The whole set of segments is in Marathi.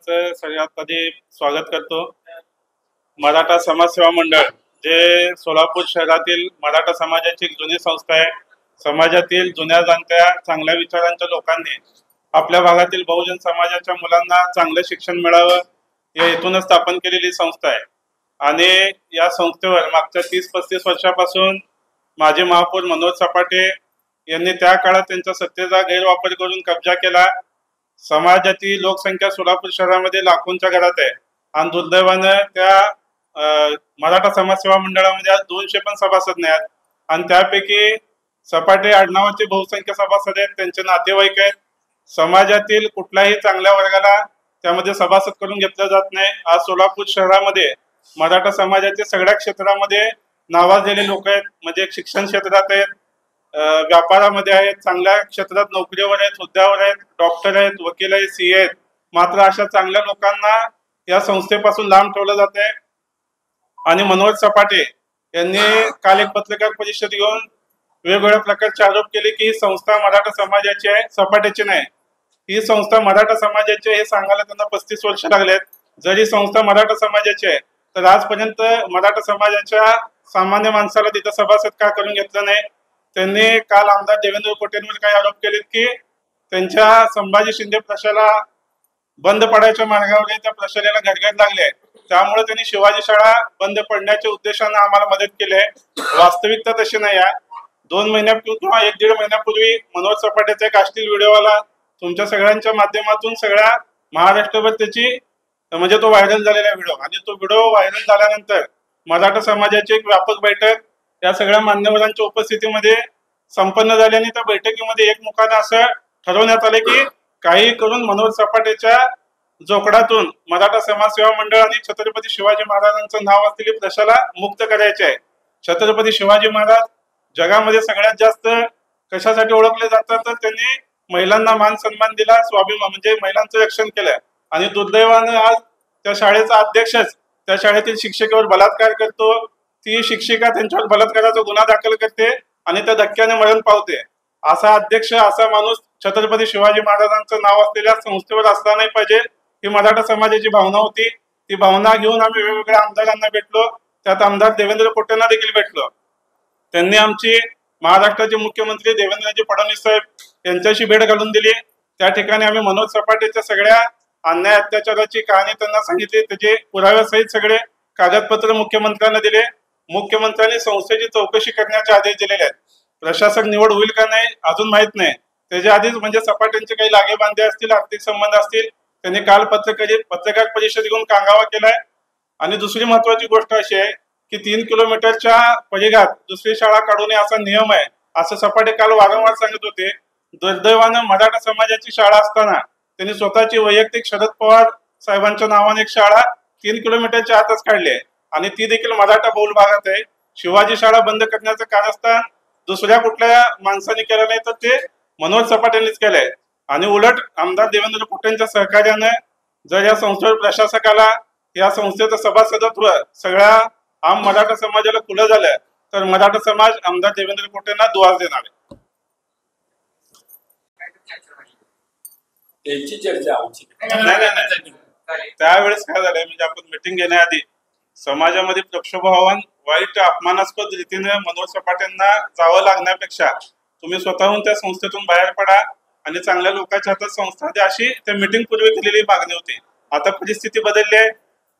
सर्वांचं सगळ्यात आधी स्वागत करतो। मराठा समाजसेवा मंडळ जे सोलापूर शहरातील मराठा समाजाची जुनी संस्था आहे। समाजातील जुन्या जाणत्या चांगल्या विचारांच्या लोकांनी आपल्या भागातील बहुजन समाजाच्या मुलांना चांगले शिक्षण मिळावं या हेतून स्थापन केलेली संस्था आहे। आणि या संस्थेवर मागच्या 30-35 वर्षापासून माजी महापौर मनोज सपाटे यांनी त्या काळात त्यांच्या सत्तेचा गैरवापर करून कब्जा केला। समाजाची लोकसंख्या सोलापूर शहरामध्ये लाखोंच्या घरात आहे आणि दुर्दैवाने त्या मराठा समाजसेवा मंडळामध्ये आज 200 पण सभासद नाही आहेत आणि त्यापैकी सपाटे आडनावाचे बहुसंख्य सभासद आहेत, त्यांचे नातेवाईक आहेत। समाजातील कुठल्याही चांगल्या वर्गाला त्यामध्ये सभासद करून घेतलं जात नाही। आज सोलापूर शहरामध्ये मराठा समाजाचे सगळ्या क्षेत्रामध्ये नावाजलेले लोक आहेत, म्हणजे शिक्षण क्षेत्रात आहेत, व्यापारामध्ये आहेत, चांगल्या क्षेत्रात नोकरीवर आहेत, हुद्द्यावर आहेत, डॉक्टर आहेत, वकील आहेत, सीए आहेत। मात्र अशा चांगल्या लोकांना या संस्थेपासून लांब ठेवलं जाते। आणि मनोज सपाटे यांनी काल एक पत्रकार परिषद घेऊन वेगवेगळ्या प्रकारचे आरोप केले की ही संस्था मराठा समाजाची आहे, सपाटेची नाही। ही संस्था मराठा समाजाची आहे हे सांगायला त्यांना 35 वर्ष लागलेत। जरी संस्था मराठा समाजाची आहे तर आजपर्यंत मराठा समाजाच्या सामान्य माणसाला तिथं सभासद का करून घेतलं नाही। त्यांनी काल आमदार देवेंद्र कोटेंवर काही आरोप केलेत की त्यांच्या संभाजी शिंदे प्रशाला बंद पडायच्या मार्गावर त्या प्रशालेला घरघर लागले, त्यामुळे त्यांनी शिवाजी शाळा बंद पडण्याच्या उद्देशाने आम्हाला मदत केली आहे। वास्तविकता तशी नाही आहे। 2 महिन्यापूर्वी किंवा 1-1.5 महिन्यापूर्वी मनोज सपाटेचा एक अश्लील व्हिडिओ आला, तुमच्या सगळ्यांच्या माध्यमातून सगळ्या महाराष्ट्रभर त्याची म्हणजे तो व्हायरल झालेला व्हिडिओ। आणि तो व्हिडिओ व्हायरल झाल्यानंतर मराठा समाजाची एक व्यापक बैठक या सगळ्या मान्यवरांच्या उपस्थितीमध्ये संपन्न झाली आणि त्या बैठकीमध्ये एकमुखाने असं ठरवण्यात आले की काही करून मनोज सपाटेच्या जोखडातून मराठा समाजसेवा मंडळ आणि छत्रपती शिवाजी महाराजांचं नाव असलेली प्रशाला मुक्त करायचे आहे। छत्रपती शिवाजी महाराज जगामध्ये सगळ्यात जास्त कशासाठी ओळखले जातात तर त्यांनी महिलांना मान सन्मान दिला, स्वाभिमान म्हणजे महिलांचं रक्षण केलं। आणि दुर्दैवाने आज त्या शाळेचा अध्यक्षच त्या शाळेतील शिक्षिकेवर बलात्कार करतो, ती शिक्षिका त्यांच्यावर बलात्काराचा गुन्हा दाखल करते आणि त्या धक्क्याने मरण पावते। असा अध्यक्ष, असा माणूस छत्रपती शिवाजी महाराजांचं नाव असलेल्या संस्थेवर असला नाही पाहिजे, ही मराठा समाजाची भावना होती। ती भावना घेऊन आम्ही वेगवेगळ्या आमदारांना भेटलो, त्यात आमदार देवेंद्र कोटेंना देखील भेटलो। त्यांनी आमची महाराष्ट्राचे मुख्यमंत्री देवेंद्रजी फडणवीस साहेब यांच्याशी भेट घालून दिली। त्या ठिकाणी आम्ही मनोज सपाटेच्या सगळ्या अन्याय अत्याचाराची कहाणी त्यांना सांगितली, त्याचे पुराव्यासहित सगळे कागदपत्र मुख्यमंत्र्यांना दिले। मुख्यमंत्र्यांनी संस्थेची चौकशी करण्याचे आदेश दिलेले आहेत। प्रशासक निवड होईल का नाही अजून माहित नाही, त्याच्या आधीच म्हणजे सपाटेंचे काही लागेबांधे असतील, आर्थिक संबंध असतील, त्यांनी काल पत्रकार परिषद घेऊन कांगावा केलाय। आणि दुसरी महत्वाची गोष्ट अशी आहे की 3 किलोमीटरच्या परिघात दुसरी शाळा काढू नये असा नियम आहे, असं सपाटे काल वारंवार सांगत होते। दुर्दैवानं मराठा समाजाची शाळा असताना त्यांनी स्वतःची वैयक्तिक शरद पवार साहेबांच्या नावाने एक शाळा 3 किलोमीटरच्या आतच काढली आहे आणि ती देखील मराठा बहुल भागात आहे। शिवाजी शाळा बंद करण्याचं कारस्थान दुसऱ्या कुठल्या माणसाने केलं नाही तर ते मनोज सपाटेंनीच केलंय। आणि उलट आमदार देवेंद्र कोटेंच्या सहकार्याने जर या संस्थेवर प्रशासकाला या संस्थेचं सभासदत्व सगळ्या आम मराठा समाजाला खुलं झालं तर मराठा समाज आमदार देवेंद्र कोटेंना दुआस देणार आहे। त्यांची चर्चा आमची नाही, त्यावेळेस काय झालंय म्हणजे आपण मीटिंग घेण्याआधी समाजामध्ये प्रक्षोभ व्हावं, वाईट अपमानास्पद रीतीने मनोज सपाटेंना जावं लागण्यापेक्षा तुम्ही स्वतःहून त्या संस्थेतून बाहेर पडा आणि चांगल्या लोकांच्या हातात संस्था द्या, अशी त्या मीटिंग पूर्वी केलेली मागणी होती। आता परिस्थिती बदलली आहे,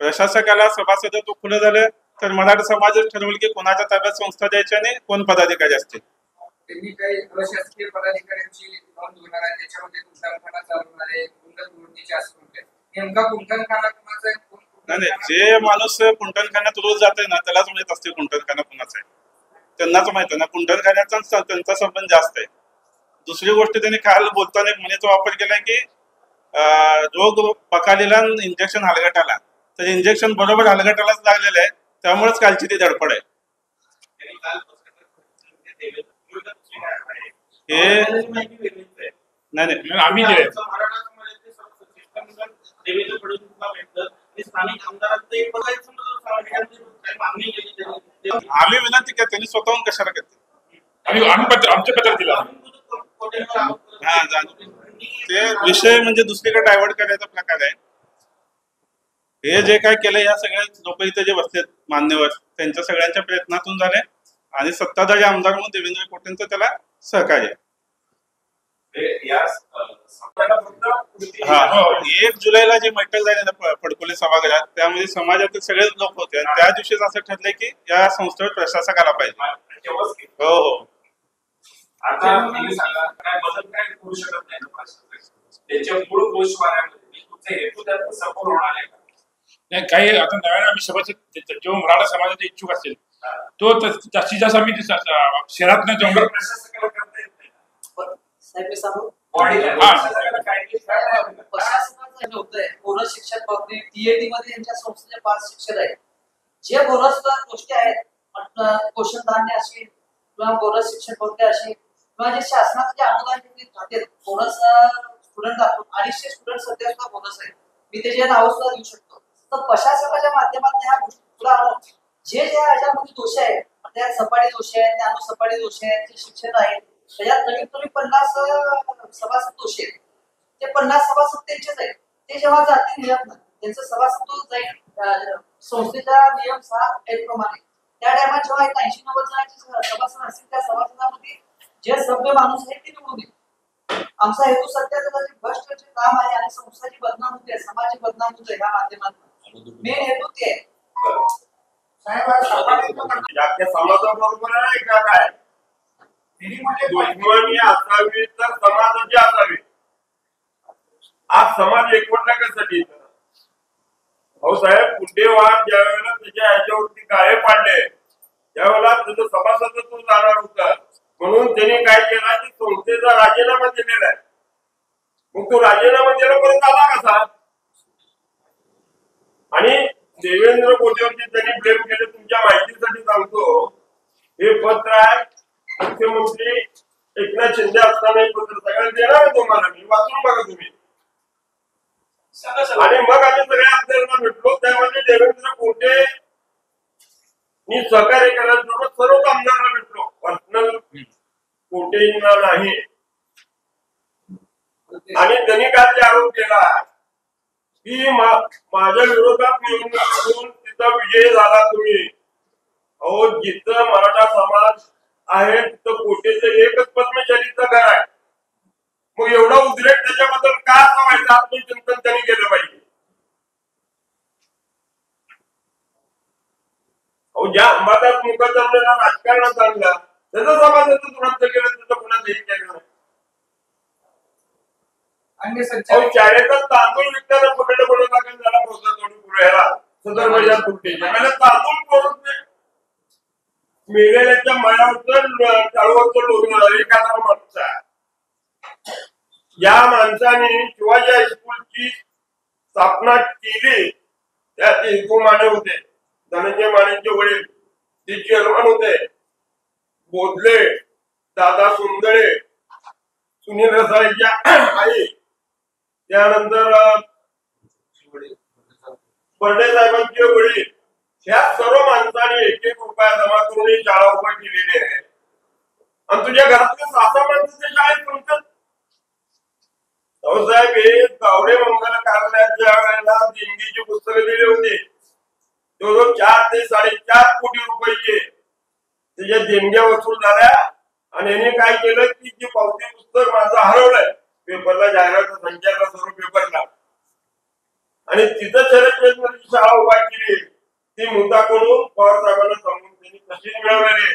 प्रशासकाला सभासदत्व खुलं झालं तर मराठा समाजच ठरवेल की कोणाच्या ताब्यात संस्था द्यायची आणि कोण पदाधिकारी असतील। त्यांनी काही प्रशासकीय पदाधिकाऱ्यांची नोंद होणार आहे, त्याच्यामध्ये कुंटणखाना चालवणार आहे, गुंडखोरीची आशंका आहे। नेमका कुंटणखाना कुणाचा आहे? नाही, जे माणूस कुंटणखान्यात रोज जाते ना त्यालाच माहित असते कुंटणखाना कुणाचा आहे, त्यांनाच माहित आहे ना। कुंटणखान्याचा त्यांचा संबंध जास्त आहे। दुसरी गोष्ट त्यांनी काल बोलताना एक म्हणीचा वापर केलाय की रोग पकालीला इंजेक्शन हलगटाला, तर इंजेक्शन बरोबर हलगटालाच लागलेलं आहे, त्यामुळेच कालची ती धडपड आहे। हे नाही आम्ही आम्ही विनंती केली, त्यांनी स्वतःहून कशाला करते, आमच्या पत्र दिला। ते विषय म्हणजे दुसरीकडे डायव्हर्ट करायचा प्रकार आहे। हे जे काय केलं या सगळ्या लोक इथे जे बसलेत मान्यवर त्यांच्या सगळ्यांच्या प्रयत्नातून झाले आणि सत्ताधारी आमदार म्हणून देवेंद्र कोटेंचं त्याला सहकार्य. हा 1 जुलैला जे बैठक झाली ना फडकुले सभागृहात त्यामध्ये समाजातील सगळेच लोक होते आणि त्या दिवशीच असं ठरलंय की या संस्थेवर प्रशासक आला पाहिजे. हो हो. आता तुम्ही सांगा काय बदल काय करू शकत नाही ना त्याच्या मूळ गोष्टवाऱ्यामध्ये तुमचा हेतू त्यात सफल होणार आहे का? नाही काही आता नव्याने आम्ही सभासद जो मराठा समाजाचे इच्छुक असेल तो जास्तीत जास्त आम्ही शहरात न जाऊन प्रशासकाला करता येत नाही. साहेब मी सांगू प्रशासनाला प्रशासनाचं होतंय बोनस शिक्षण बाबतीत DAT मध्ये यांच्या संस्थेचे 5 शिक्षक आहेत. जे बोनस गोष्टी आहेत पोषण धान्य अशी किंवा बोनस शिक्षण कोणते अशी किंवा जे शासनाचे जे अनुदान खाते बोनस स्टुडंट दाखवून 250 स्टुडंट सध्या सुद्धा बोनस आहे. मी त्याचे नाव सुद्धा देऊ शकतो. तर प्रशासनाच्या माध्यमातून ह्या गोष्टी पुढे आणून जे जे ह्याच्यामध्ये दोष आहेत त्यात सपाटी दोष आहेत ज्ञान सपाटी दोष आहेत जे शिक्षण आहेत त्याच्यात कमीत कमी 50 सभासद दोष आहेत. ते 50 सभासद त्यांचेच आहेत. ते जेव्हा जातील नियम त्यांचं सभासद जाईल संस्थेच्या नियम 6 प्रमाणे त्या टायमात जेव्हा 80-90 जणांचे सभासद असतील त्या सभासदांमध्ये जे सभ्य माणूस आहे ते निवडून येईल. आमचा हेतू सध्या भ्रष्ट जे काम आहे आणि संस्थाची बदनाम होते समाजाची बदनाम होते ह्या माध्यमातून मेन हेतू ते आहे. समाजाबरोबर आहे का काय दुश्मनी असावी तर समाजाची असावी. आज समाज एकवटला कशासाठी भाऊसाहेब गुंडेवाद ज्या वेळेला त्याच्या ह्याच्यावरती गाळे पाडले त्यावेळेला त्याचं सभासदत्व जाणार होतं म्हणून त्यांनी काय केला की संस्थेचा राजीनामा दिलेला आहे. मग तो राजीनामा दिला परत आला कसा आणि देवेंद्र कोटेवरती त्यांनी ब्लेम केले. तुमच्या माहितीसाठी सांगतो हे पत्र आहे मुख्यमंत्री एकनाथ शिंदे असताना हे पत्र सगळ्यांना देणार आहे तुम्हाला मी वाचून बघा तुम्ही. आणि मग आम्ही सगळ्या आपल्याला भेटलो त्यामध्ये देवेंद्र कोटे मी सहकार्य करायला सर्व आमदारांना भेटलो पर्सनल कोटेंना नाही. आणि त्यांनी काय ते आरोप केला की माझ्या विरोधात निवडणूक करून तिथं विजय झाला तुम्ही. अहो जिथं मराठा समाज आहे तिथं कोटेचं एकच पद्मशालीचं घर आहे. मग एवढा उद्रेक त्याच्याबद्दल का व्हायचं आत्मचिंतन त्यांनी केलं पाहिजे. अहो ज्या अंबादास मुखर्जीला राजकारणात आणलं त्याचं समाजाचं दुरुस्त केलं त्याचं कुणाचं हे केलं नाही. शाळेचा तांदूळ विकताना पकडलं पडून लागेल त्याला प्रोत्साहन तोडून पुढ्याला सदर महिला तुटते तांदूळ पडून मेलेल्याच्या मळावरचं चाळूवरचं लोक एखादा माणूस आहे. या माणसाने शिवाजी हायस्कूलची स्थापना केली त्यात हिंदू माने होते धनंजय मानेंचे वडील ते चेअरमन होते. बोधले दादा सुंदरे सुनील रसाळेच्या आई त्यानंतर बर्डे साहेबांचे वडील ह्या सर्व माणसांनी 1-1 रुपया जमा करून ही शाळा उभा केलेली आहे. आणि तुझ्या घरातले 6 माणसाच्या शाळेत म्हणतात भाऊसाहेब हे गावडे मंगल कार्यालयाच्या वेळेला देणगीची पुस्तकं दिली होती. जवळजवळ 4 ते 4.5 कोटी रुपयाचे त्याच्या देणग्या वसूल झाल्या. आणि यांनी काय केलं की जे पावती पुस्तक माझं हरवलंय पेपरला जाहिरात संचारला सर्व पेपरला आणि तिथं शरद शाळा उभा केली. ती मुद्दा करून पवार साहेबांना सांगून त्यांनी कशी मिळवलेली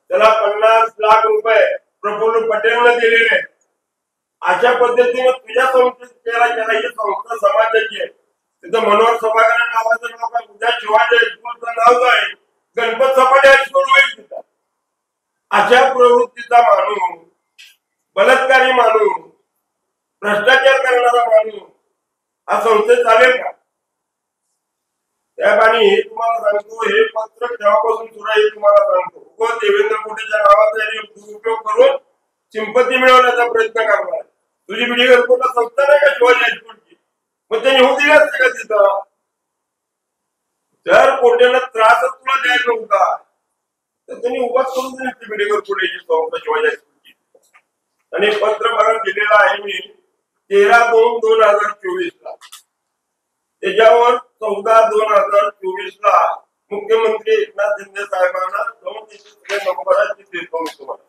त्याला 50 लाख रुपये प्रफुल्ल पटेलने दिलेले. अशा पद्धतीने तुझ्या संस्थेला केला ही संस्था समाजाची आहे. तिथं मनोहर सभागृह नावाचं नाव काय उद्या शिवाजी हायस्कूलचं नाव आहे गणपत सपाटे हायस्कूल होईल तिथं. अशा प्रवृत्तीचा माणूस बलात्कारी माणूस भ्रष्टाचार करणारा माणूस हा संस्थेत चालेल का. त्यापाणी हे तुम्हाला सांगतो हे पत्र तेव्हापासून सुरू आहे तुम्हाला सांगतो देवेंद्र कोटेच्या नावाचा दुरुपयोग करून सिंपत्ती मिळवण्याचा प्रयत्न करणार. तुझी पिढी घरपोला संस्था नाही का शिवाजी हायस्कूलची मग त्यांनी होऊ दिली असते का तिथं. जर कोटेला त्रास तुला द्यायला नव्हता तर त्यांनी उभाच करून दिली पिढी घरपोल्याची संस्था शिवाजी हायस्कूलची. आणि पत्र बघा दिलेलं आहे मी 13/2/2024 ला. त्याच्यावर 14/2024 मुख्यमंत्री एकनाथ शिंदे साहेबांना जाऊन तिथे नंबराची देतो मी तुम्हाला.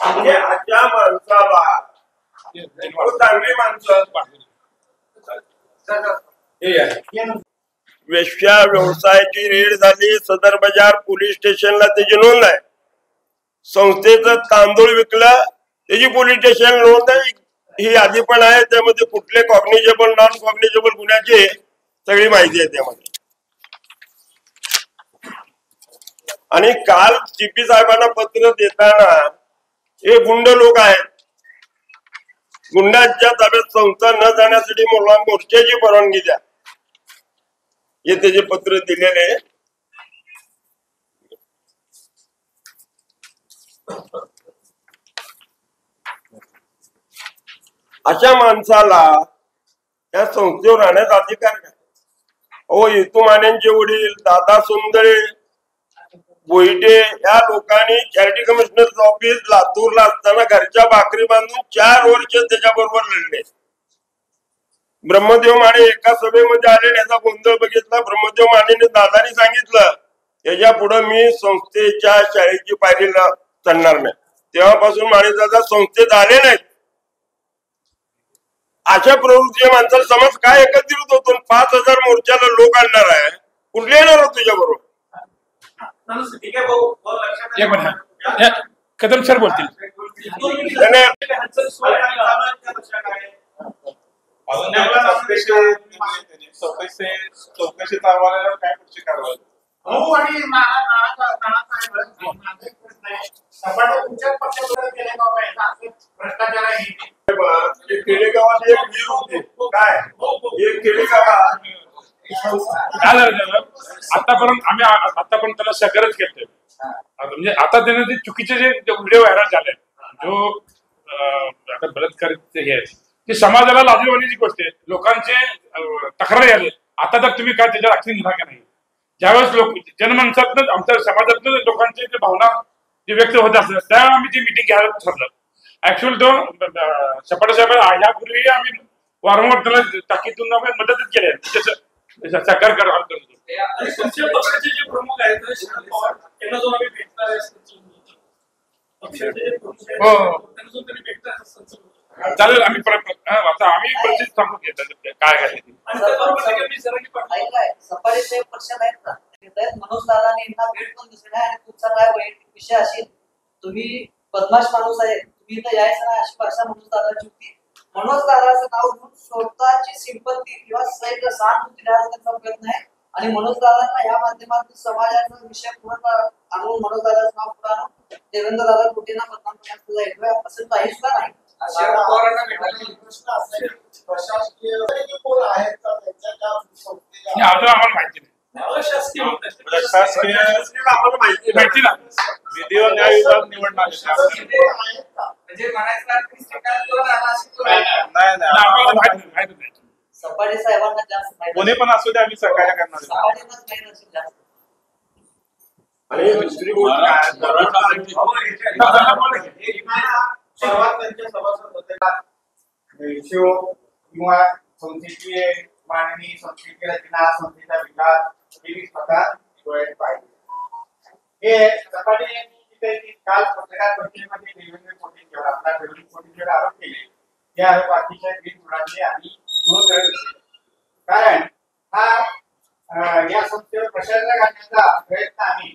म्हणजे अशा माणसाला चांगली माणसं वेश्या व्यवसायाची रेड झाली. सदर बाजार पोलीस स्टेशनला त्याची नोंद आहे. संस्थेचं तांदूळ विकलं त्याची पोलीस स्टेशन नोंद आहे. ही आधी पण आहे. त्यामध्ये कुठले कॉग्निजेबल नॉन कॉग्निजेबल गुन्ह्याची सगळी माहिती आहे त्यामध्ये. आणि काल जीपी साहेबांना पत्र देताना हे गुंड लोक आहेत. गुंडांच्या ताब्यात संस्था न जाण्यासाठी मोर्चाची परवानगी द्या हे त्याचे पत्र दिलेले. अशा माणसाला या संस्थेवर राहण्याचा अधिकार काय? हो, येतू मानेंचे वडील दादा सुंदरे बोईटे या लोकांनी चॅरिटी कमिशनर ऑफिस लातूरला असताना घरच्या भाकरी बांधून 4 वर्ष त्याच्याबरोबर लढले. ब्रह्मदेव माने एका सभेमध्ये आले, याचा गोंधळ बघितला. ब्रह्मदेव मानेने दादानी सांगितलं याच्या पुढे मी संस्थेच्या शाळेची पायरीला चढणार नाही. तेव्हापासून माने दादा संस्थेत आले नाहीत. अशा प्रवृत्तीच्या माणसाला समाज काय एकत्रित होतो? 5,000 मोर्चाला लोक आणणार आहे, कुठले येणार हो तुझ्या बरोबर? एक मिनिट कदम सर बोलतील. चौकशी चालवायला काय पुढची कारवाई? खेडेगावात एक विहीर होती. काय एक खेडेगावात आतापर्यंत आम्ही आतापर्यंत त्याला सगळंच केलं. म्हणजे आता त्याने ते चुकीचे जे व्हिडिओ व्हायरल झाले जो आता बलात्कार हे आहे ते समाजाला लाजीरवाणीची गोष्ट आहे. लोकांचे तक्रारी आले. आता तर तुम्ही काय त्याच्यावर ऍक्शन घेणार का नाही? ज्यावेळेस लोक जनमानसातून आमच्या समाजातून लोकांची जे भावना जे व्यक्त होत असतात त्यावेळेस आम्ही ती मिटिंग घ्यायला ठरलं. ऍक्च्युअली तो सपाटे साहेब यापूर्वी आम्ही वारंवार त्याला ताकीदून मदतच केली आहे. साकार करा पक्षाचे जे प्रमुख आहेत शरद पवार त्यांना जो आम्ही भेटणार आहे चालेल. आम्ही आता आम्ही परिस्थिती सांगून घेतात काय सफारी साहेब पक्षात आहेत ना, मनोज दादाने यांना भेट पण दिसली नाही. आणि तुमचा काय वैयक्तिक विषय असेल, तुम्ही बदमाश माणूस आहे, तुम्ही इथं यायचं नाही अशी भाषा मनोज दादाची होती. मनोज दादाचं नाव घेऊन स्वतःची सिंपत्ती किंवा सहानुभूती देण्याचा प्रयत्न आहे. आणि मनोज दादांना या माध्यमातून समाजाचा विषय पुढे आणून मनोज दादाचं नाव पुढे आणून देवेंद्र दादा कुठेना बदनाम करण्याचा येतोय असं काही सुद्धा नाही. शरद पवारांना भेटायला प्रश्न असेल प्रशासकीय कोण आहेत का त्यांच्या आम्हाला माहिती नाही. शासकीय आम्हाला माहिती ना विधी व न्याय विभाग निवडणार म्हणजे नाही. सपाटे साहेबांना जास्त माहिती कोणी पण असू दे आम्ही सहकार्य करणार. सपाटेंनाच माहिती असेल जास्त. आणि दुसरी गोष्ट सर्वात त्यांच्या सभासद रेशो किंवा संस्थेची मांडणी, संस्थेची रचना, संस्थेचा विकास हे स्वतः डोळ्यात पाहिजे. हे सपाटे यांनी काल पत्रकार परिषदेमध्ये देवेंद्र कोटेश्वर आपला देवेंद्र कोटेश्वर आरोप केले. ते आरोप अतिशय बिनबुडाचे आणि कारण हा या संस्थेवर प्रशासक आणण्याचा प्रयत्न आम्ही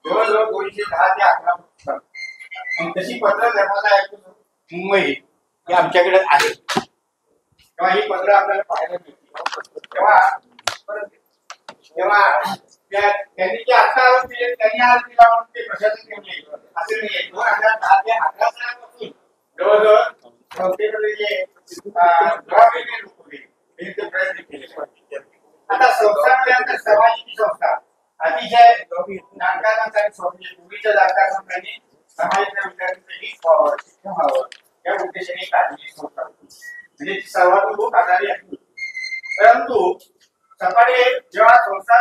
जवळजवळ 210 ते 11 तशी पत्र धर्माला मुंबई हे आमच्याकडे आहे. तेव्हा ही पत्र आपल्याला पाहायला मिळते. तेव्हा त्यांनी जे आता आरोप दिले त्यांनी आरोप दिला म्हणून ते प्रशासन ठेवले असे नाही. 2010 ते 11 सालापासून जवळजवळ संस्थेकडे जे जबाबदारी लोक होते त्यांनी प्रयत्न केले. आता संस्थांमध्ये सामाजिक संस्था अतिशय पूर्वीच्या जाणकारांनी समाजाच्या विद्यार्थ्यांसाठी शिक्षण व्हावं या उद्देशाने काढलेली संस्था होती. म्हणजे सर्वात लोक आधारी आहे. परंतु सपाटे जेव्हा संस्था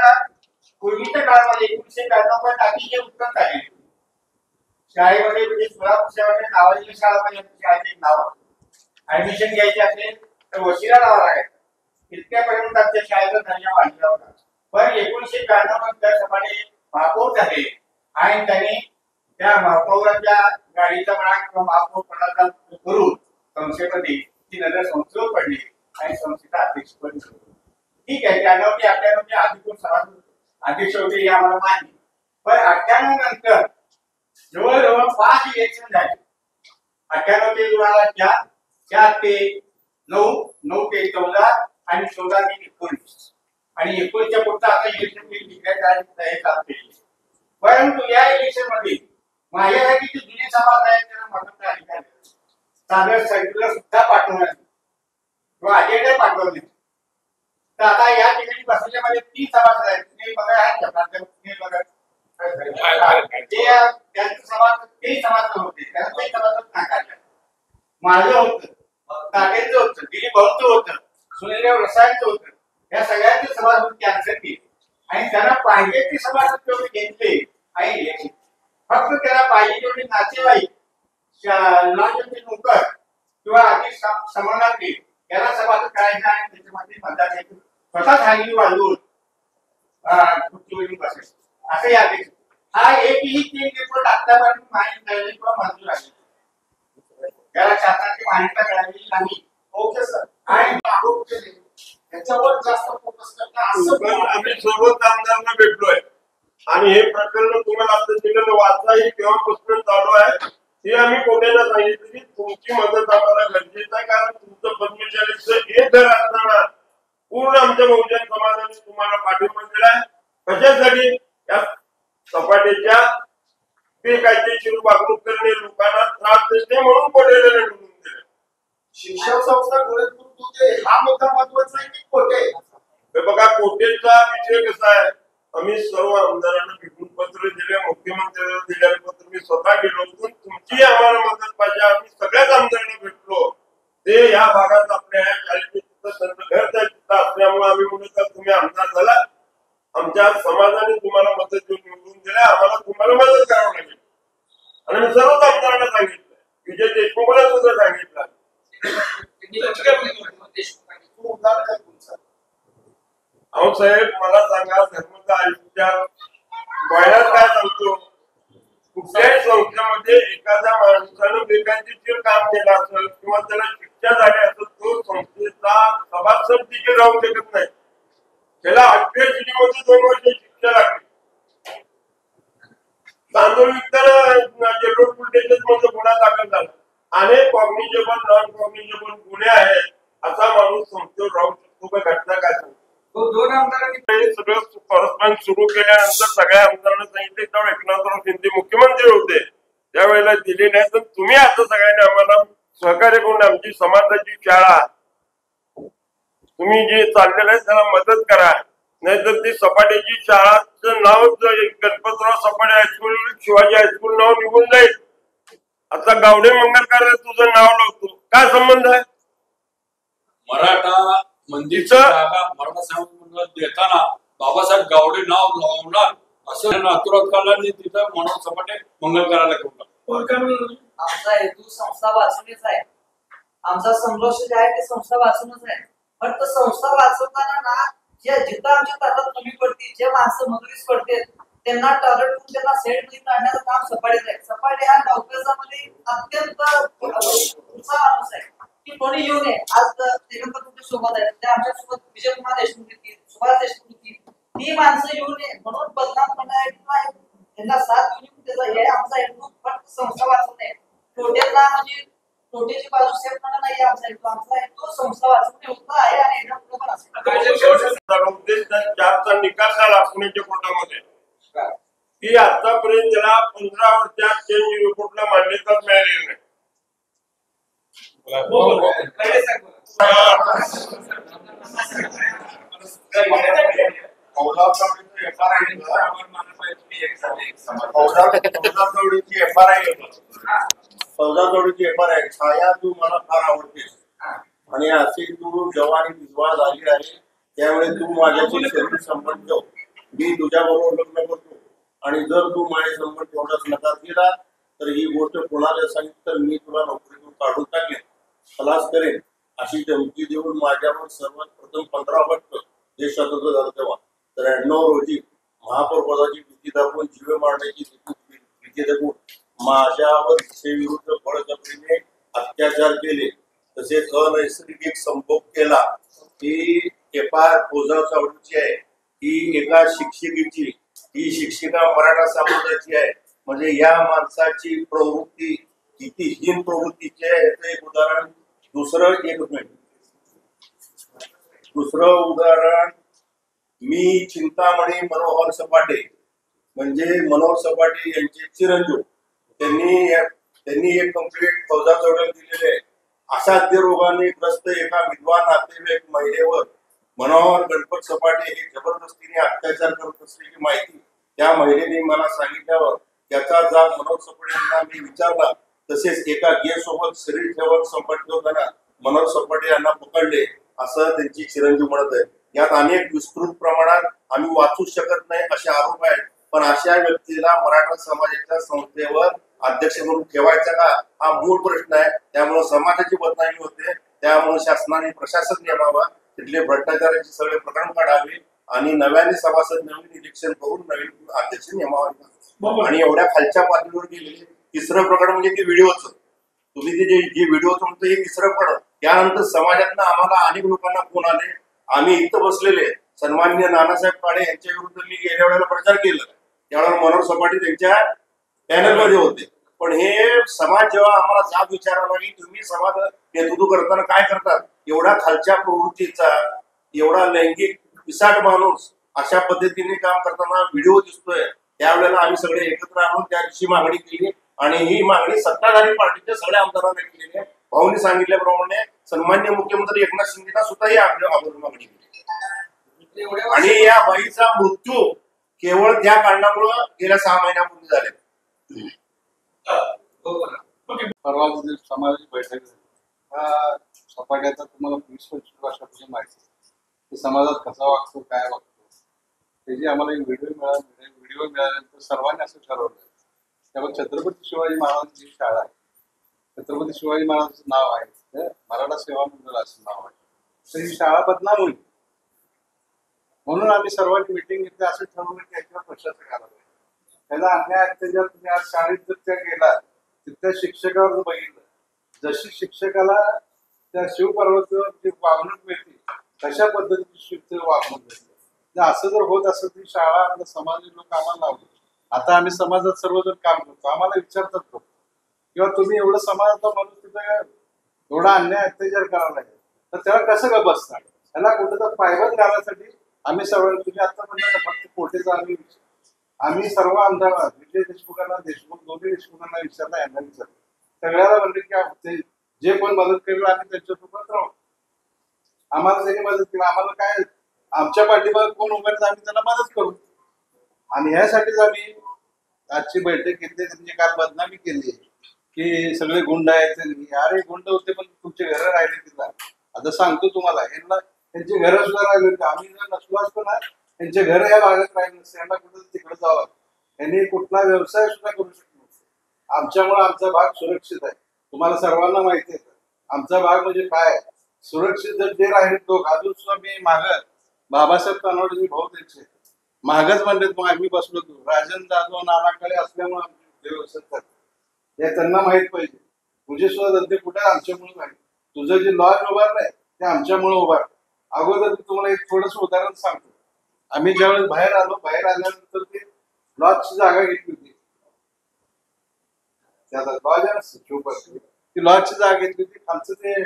पूर्वीच्या काळामध्ये 1992 अतिशय उत्तम झाली. शाळेमध्ये म्हणजे 16 वर्षाच्या नावाची शाळा पाहिजे शाळेचे नाव ऍडमिशन घ्यायचे असेल तर वशिला नाव लागायचं. इतक्यापर्यंत आमच्या शाळेचा दर्जा वाढला होता. पण 1992 नंतर सभाने महापौर झाले आणि त्यांनी त्या महापौराच्या गाडीचा म्हणा किंवा महापौर पदाचा करून संस्थेमध्ये ती नजर संस्थेवर पडली आणि संस्थेचा अध्यक्षपद झाले. ठीक आहे, 92 98 अधिकृत सभासद अध्यक्ष होते हे आम्हाला माहिती. पण 98 नंतर जवळजवळ 5 इलेक्शन झाले. 98 ते 2004, 4 ते 9, 9 ते 14 आणि 14 ते 19 आणि 19च्या पुढचं आता इलेक्शन डिक्लेअर करायचं चालते. परंतु या इलेक्शन मध्ये माझ्यासाठी जे जुने सभासद आहेत त्यांना मताचा अधिकार आहे. सादर सर्क्युलर सुद्धा पाठवणार किंवा अजेंडा पाठवले. तर आता या ठिकाणी बसल्यामध्ये 3 सभासद आहेत. तुम्ही बघा तुम्ही बघा ते त्यांचं सभासद ते सभासद होते, त्यांचे सभासद नाकारले. माझं होतं, ताटेंचं होतं, दिलीप भाऊंचं होतं, सुनीलराव रसायनचं होतं. या सगळ्यांचे सभासद कॅन्सल केले आणि त्यांना पाहिजे ते सभासद तेवढे घेतले आणि फक्त त्याला पाहिजे तेवढे नातेवाईक नोकर किंवा अधिक समजणारे त्याला सभासद करायचा आणि त्याच्यामध्ये मतदार घ्यायचं. स्वतः हानी वाढवून खुर्चीवरून बसायचं असं या अध्यक्ष. हा एकही 3 रिपोर्ट आतापर्यंत मान्य झाले किंवा मंजूर आहे. त्याला शासनाची मान्यता मिळालेली नाही. Okay sir. आणि आरोप केले त्याच्यावर जास्त फोकस करणं असं आम्ही सर्वच आमदारांना भेटलोय आणि हे प्रकरण तुम्हाला आता दिलेलं वाचा हे केव्हापासून चालू आहे हे आम्ही कोट्याला सांगितलं की तुमची मदत आम्हाला गरजेचं आहे. कारण तुमचं पद्मशालीचं हे घर असताना पूर्ण आमच्या बहुजन समाजाने तुम्हाला पाठिंबा दिलाय. कशासाठी? या सपाटीच्या बेकायदेशीर वागणूक करणे, लोकांना त्रास देणे म्हणून कोट्याला निवडून दिले. शिक्षण संस्था हा मुद्दा महत्वाचा आहे की कोटे? हे बघा, कोटेचा विषय कसा आहे, आम्ही सर्व आमदारांना भेटून पत्र दिले, मुख्यमंत्र्यांना दिलेलं पत्र मी स्वतः गेलो होतो. तुमची आम्हाला मदत पाहिजे. आम्ही सगळ्याच आमदारांना भेटलो. ते या भागात आपल्या घर असल्यामुळे आम्ही म्हणतो तुम्ही आमदार झाला, आमच्या समाजाने तुम्हाला मदत देऊन निवडून दिल्या, आम्हाला तुम्हाला मदत करावं लागेल. आणि मी सर्वच आमदारांना सांगितलं, विजय देशमुखला सुद्धा सांगितलं. अहो साहेब, मला सांगा, धर्मचा आयुष्यात वयात काय सांगतो, कुठल्याही संस्थेमध्ये एखाद्या माणसानं बेकायदेशीर काम केलं असेल किंवा त्याला शिक्षा झाली असेल, तो संस्थेचा सभासद तिथे राहू शकत नाही. त्याला 88 मध्ये 2 वर्ष शिक्षा लागली. तांदूळ विकताना जेलोड पोलीस मध्ये गुन्हा दाखल झाला. अनेक कॉग्निजेबल नॉन कॉग्निजेबल गुन्हे आहेत. असा माणूस संस्थेवर राहू शकतो का? घटना काय सांगतो? 2 आमदारांनी सगळं परस्पर सुरू केल्यानंतर सगळ्या आमदारांना सांगितले, तेव्हा एकनाथराव शिंदे मुख्यमंत्री होते त्यावेळेला दिले नाही. तर तुम्ही आता सगळ्यांनी आम्हाला सहकार्य करून आमची समाजाची शाळा तुम्ही जे चाललेलं आहे त्याला मदत करा. नाहीतर ती सपाटीची शाळाचं नाव गणपतराव सपाटे हायस्कूल, शिवाजी हायस्कूल नाव निघून जाईल. आता गावडे मंगलकार तुझं नाव लावतो, काय संबंध आहे? मराठा मंदिरची जागा मराठा समाज देताना बाबासाहेब गावडे नाव लावणार असं नाथुराव कालांनी तिथं मनोज सपाटे मंगल करायला घेऊन. आमचा हेतू संस्था वाचवणेच आहे. आमचा संघर्ष जे आहे ते संस्था वाचवणच आहे. फक्त संस्था वाचवताना ना जिथं आमच्या ताटात कमी पडतील, जे माणसं मदतीस पडतील त्यांना टार्गेट करून त्यांना सेट मध्ये काढण्याचं काम सपाटेच आहे. सपाटे हा नौकरीमध्ये अत्यंत पुढचा माणूस आहे की कोणी येऊ नये. आज देवेंद्र तुमच्या सोबत आहे, त्या आमच्या सोबत विजयकुमार देशमुख येतील, सुभाष देशमुख येतील. ती माणसं येऊ नये म्हणून बदनाम त्यांना साथ देऊन त्याचा हे आमचा हेतू फक्त संस्था वाचवणे. तोट्याला म्हणजे तोट्याची बाजू सेफ करणं नाही आमचा हेतू. आमचा हेतू संस्था वाचवणे होता आहे आणि एकदा पुढे पण असेल. उद्देश 4चा निकाल झाला पुण्याच्या कोर्टामध्ये की आतापर्यंत त्याला 15 वर्षात चेंज रिपोर्टला मान्यता मिळालेली नाही. फौजाजवळची FRI छाया तू मला फार आवडतेस आणि अशी तू जवानी विधवा झाली आहे, त्यामुळे तू माझ्याशी शरीर संबंध ठेव. मी तुझ्या बरोबर लग्न करतो आणि जर तू माझे संबंध ठेवण्यास नकार दिला तर ही गोष्ट कोणाला सांगितलं तर मी तुला नोकरीतून काढून टाकेन, खलास करेन. अशी धमकी देऊन माझ्यावर सर्वात प्रथम 15 ऑगस्ट जे स्वातंत्र्य झालं तेव्हा 93 रोजी महापौर पदाची भीती दाखवून जीवे मारण्याची भीती दाखवून माझ्यावर दिशेविरुद्ध बळजबरीने अत्याचार केले, तसेच अनैसर्गिक संभोग केला. ही एफआयआर पोजा चावडीची आहे. ही एका शिक्षिकेची, ही शिक्षिका मराठा समाजाची आहे. म्हणजे या माणसाची प्रवृत्ती किती हीन प्रवृत्तीची आहे याचं एक उदाहरण. दुसरं उदाहरण, मी चिंतामणी मनोहर सपाटे म्हणजे मनोहर सपाटे यांचे चिरंजीव, त्यांनी एक कंप्लेंट फौजा चौडला दिलेले आहे. असाध्य रोगाने ग्रस्त एका विद्वान नातेवाईक महिलेवर मनोहर गणपत सपाटे हे जबरदस्तीने अत्याचार करत असल्याची माहिती त्या महिलेने मला सांगितल्यावर त्याचा जाब मनोहर सपाटे यांना मी विचारला. तसेच एका गे सोबत शरीर ठेवून संपर्क होताना मनोहर सपाटे यांना पकडले असं त्यांची चिरंजीव म्हणत आहे. यात अनेक विस्तृत प्रमाणात आम्ही वाचू शकत नाही असे आरोप आहेत. पण अशा व्यक्तीला मराठा समाजाच्या संस्थेवर अध्यक्ष म्हणून ठेवायचा का हा मूळ प्रश्न आहे. त्यामुळे समाजाची बदनामी होते. त्यामुळे शासनाने प्रशासक नेमावा, तिथले भ्रष्टाचाराचे सगळे प्रकरण काढावे आणि नव्याने सभासद नवीन इलेक्शन करून नवीन अध्यक्ष नेमावा. आणि एवढ्या खालच्या पातळीवर गेलेले तिसरं प्रकरण म्हणजे ते व्हिडिओचं, तुम्ही ते जे व्हिडिओचं म्हणतो हे तिसरं प्रकरण. त्यानंतर समाजातनं आम्हाला अनेक लोकांना फोन आले. आम्ही इथं बसलेले सन्माननीय नानासाहेब काळे यांच्या विरुद्ध मी गेल्या वेळेला प्रचार केला, त्यावेळेला मनोहर सपाटे त्यांच्या पॅनलमध्ये होते. पण हे समाज जेव्हा आम्हाला जाब विचारायला की तुम्ही समाज नेतृत्व करताना काय करतात, एवढा खालच्या प्रवृत्तीचा, एवढा लैंगिक पिसाट माणूस अशा पद्धतीने काम करताना व्हिडिओ दिसतोय, त्यावेळेला आम्ही सगळे एकत्र आणून त्या दिवशी मागणी केली. आणि ही मागणी सत्ताधारी पार्टीच्या सगळ्या आमदारांना केलेली आहे. भाऊनी सांगितल्याप्रमाणे सन्मान्य मुख्यमंत्री एकनाथ शिंदेना सुद्धा ही आपल्या मागणी केली. आणि या बाईचा मृत्यू केवळ त्या कारणामुळे गेल्या 6 महिन्यापूर्वी झाले. परवा समाजाची बैठक झाली. सपाट्याचा तुम्हाला 20-25 वर्षापासून माहिती की समाजात कसा वागतो, काय वागतो, त्याची आम्हाला एक व्हिडिओ मिळाल्यानंतर सर्वांनी असं ठरवलं. त्यामुळे छत्रपती शिवाजी महाराजांची शाळा आहे, छत्रपती शिवाजी महाराजांचं नाव आहे, मराठा सेवा मंडळ असं नाव आहे, तर ही शाळा बदनाम होईल म्हणून आम्ही सर्वांची मिटिंग घेतली. असं ठरवलं की याच्यावर प्रशासक आला पाहिजे. त्याला अन्याय अत्याचार तुम्ही आज शाळेत जर त्या गेला तिथल्या शिक्षकावर बघितलं, जशी शिक्षकाला त्या शिवपर्वतावर जी वागणूक मिळते तशा पद्धतीची वागणूक मिळते. असं जर होत असेल ती शाळा आपल्या समाजाचे लोक आम्हाला लावले. आता आम्ही समाजात सर्वजण काम करतो, आम्हाला विचारतात लोक किंवा तुम्ही एवढं समाजाचा माणूस तिथं एवढा अन्याय अत्याचार करायला लागेल तर त्याला कसं का बसणार. त्याला कुठं तर पायबंद घालण्यासाठी आम्ही सर्व, तुम्ही आता म्हणता फक्त कोटेचा आम्ही सर्व आमदार विजय देशमुखांना, दोन्ही देशमुखांना विचारला, यांना विचारलं, सगळ्याला म्हणले की जे कोण मदत करेल आम्ही त्यांच्यासोबत राहू. आम्हाला त्यांनी मदत केली, आम्हाला काय आमच्या पाठीवर कोण उमेदवार आम्ही त्यांना मदत करू. आणि ह्यासाठीच आम्ही आजची बैठक घेतली. त्यांनी काल बदनामी केली की सगळे गुंड आहेत. अरे गुंड होते पण तुमचे घर राहिले तिथला. आता सांगतो तुम्हाला, यांना त्यांचे घर सुद्धा राहिले होते. आम्ही जर नसलो असतो ना, त्यांचे घर या भागात राहिले नसते, यांना कुठं तिकडे जावं. यांनी कुठला व्यवसाय सुद्धा करू शकलो नसतो. आमच्यामुळे आमचा भाग सुरक्षित आहे. तुम्हाला सर्वांना माहिती आहे आमचा भाग म्हणजे काय सुरक्षित. जर ते राहिले लोक अजून सुद्धा मी मागं बाबासाहेब कानवडे भाऊ त्यांचे मागच म्हणले, मग आम्ही बसलो होतो. राजन जाधव नानाकडे असल्यामुळे आमची व्यवस्था करते हे त्यांना माहित पाहिजे. तुझे सुद्धा धंदे कुठे आमच्यामुळे नाही. तुझं जे लॉज उभारलंय ते आमच्यामुळे उभार. अगोदर तुम्हाला एक थोडंसं उदाहरण सांगतो. आम्ही ज्यावेळेस बाहेर आल्यानंतर ते लॉजची जागा घेतली होती. लॉज ती लॉजची जागा घेतली होती. खालचं ते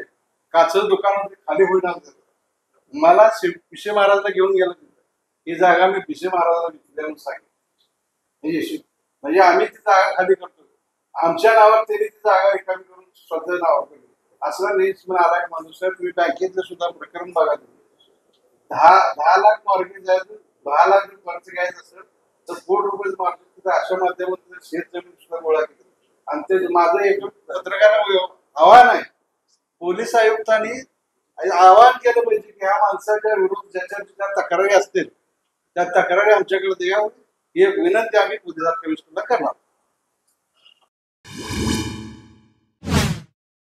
काचचं दुकान होते, खाली होईना. मला पिशे महाराजला घेऊन गेलं तिथं. ही जागा मी पिशे महाराजाला विकल्या म्हणून सांगितलं. म्हणजे आम्ही ती जागा खाली करतो. आमच्या नावावर त्यांनी ती जागा रिकामी करून स्वतः नावावर केली. असला नीच आला माणूस आहे. तुम्ही बँकेतलं सुद्धा प्रकरण बघा. 10 लाख मॉर्गेज आहे, 10 लाख कर्ज घ्यायचं असेल तर ₹1 कोटी मार्केट तिथं अशा माध्यमातून शेत जमीन सुद्धा गोळा केली. आणि ते माझं एक पत्रकार आव्हान आहे, पोलीस आयुक्तांनी आवाहन केलं पाहिजे की ह्या माणसाच्या विरुद्ध ज्याच्या तक्रारी असतील त्या तक्रारी आमच्याकडे द्यावं. ही एक विनंती आम्ही पोलीस कमिशनरला करणार.